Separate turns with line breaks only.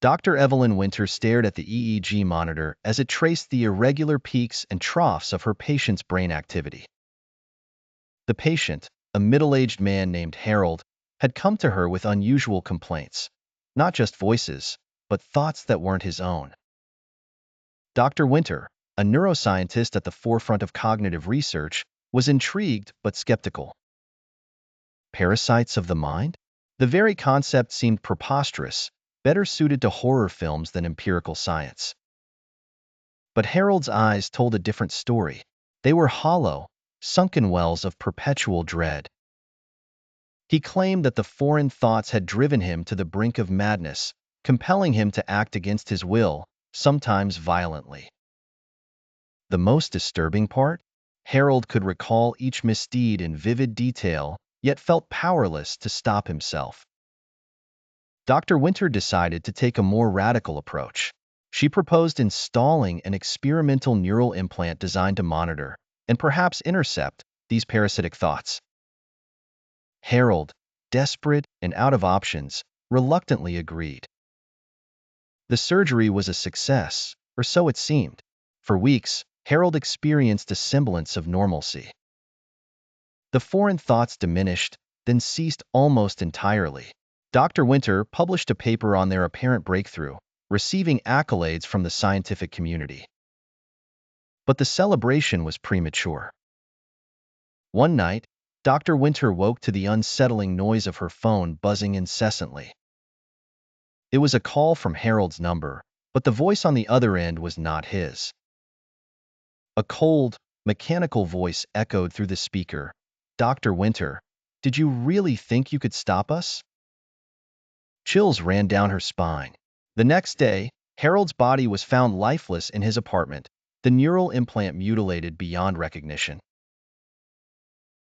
Dr. Evelyn Winter stared at the EEG monitor as it traced the irregular peaks and troughs of her patient's brain activity. The patient, a middle-aged man named Harold, had come to her with unusual complaints, not just voices, but thoughts that weren't his own. Dr. Winter, a neuroscientist at the forefront of cognitive research, was intrigued but skeptical. Parasites of the mind? The very concept seemed preposterous, better suited to horror films than empirical science. But Harold's eyes told a different story. They were hollow, sunken wells of perpetual dread. He claimed that the foreign thoughts had driven him to the brink of madness, compelling him to act against his will, sometimes violently. The most disturbing part? Harold could recall each misdeed in vivid detail, yet felt powerless to stop himself. Dr. Winter decided to take a more radical approach. She proposed installing an experimental neural implant designed to monitor, and perhaps intercept, these parasitic thoughts. Harold, desperate and out of options, reluctantly agreed. The surgery was a success, or so it seemed. For weeks, Harold experienced a semblance of normalcy. The foreign thoughts diminished, then ceased almost entirely. Dr. Winter published a paper on their apparent breakthrough, receiving accolades from the scientific community. But the celebration was premature. One night, Dr. Winter woke to the unsettling noise of her phone buzzing incessantly. It was a call from Harold's number, but the voice on the other end was not his. A cold, mechanical voice echoed through the speaker. "Dr. Winter, did you really think you could stop us?" Chills ran down her spine. The next day, Harold's body was found lifeless in his apartment, the neural implant mutilated beyond recognition.